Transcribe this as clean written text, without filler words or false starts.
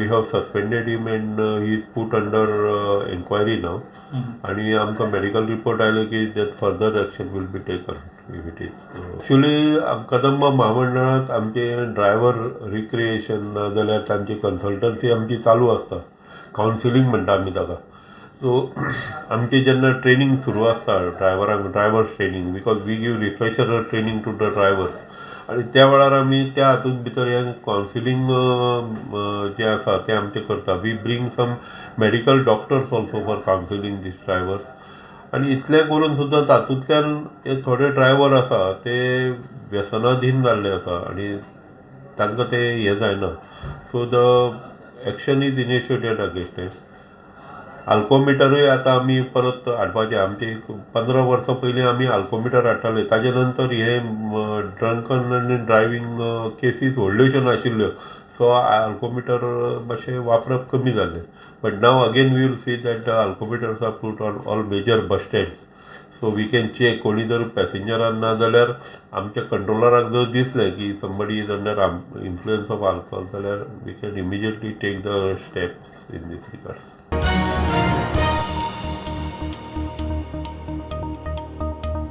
We have suspended him and he is put under enquiry now. आणि आमकां medical report आयलो की that further action will be taken if it is. Actually Kadamba महामंडळांत आमचे driver recreation नाजाल्यार तांची consultancy आमची चालू आसता. कावन्सिलींग म्हणटा आमी ताका. सो आमची जेन्ना ट्रेनींग सुरू आसता drivers training, because we give refresher training to the drivers. आणि त्या वेळार आमी त्या हातूंत भितर हें कावन्सिलींग जें आसा तें आमचें करता. We bring some medical doctors also for counselling these drivers. आनी इतलें करून सुद्दां तातूंतल्यान हे थोडे ड्रायव्हर आसा ते व्यसनाधीन जाल्ले आसा आनी तांकां ते हें जायना. So the action is initiated against it. आल्कोमिटरूय आतां आमी परत हाडपाचें. आमचे 15 वर्सां पयलीं आमी आल्कोमिटर हाडटाले. ताजे नंतर हे ड्रंकन आनी ड्रायव्हींग केसीस व्हडल्योश्यो नाशिल्ल्यो. सो आल्कोमिटर मातशें वापरप कमी जालें. But now again we will see that the alcometers are put on all major bus stands. So we can check. कोणी जर पॅसेंजरान ना जाल्यार आमच्या कंट्रोलराक जर दिसलें की somebody is under influence of alcohol जाल्यार we can immediately take the steps in these regards.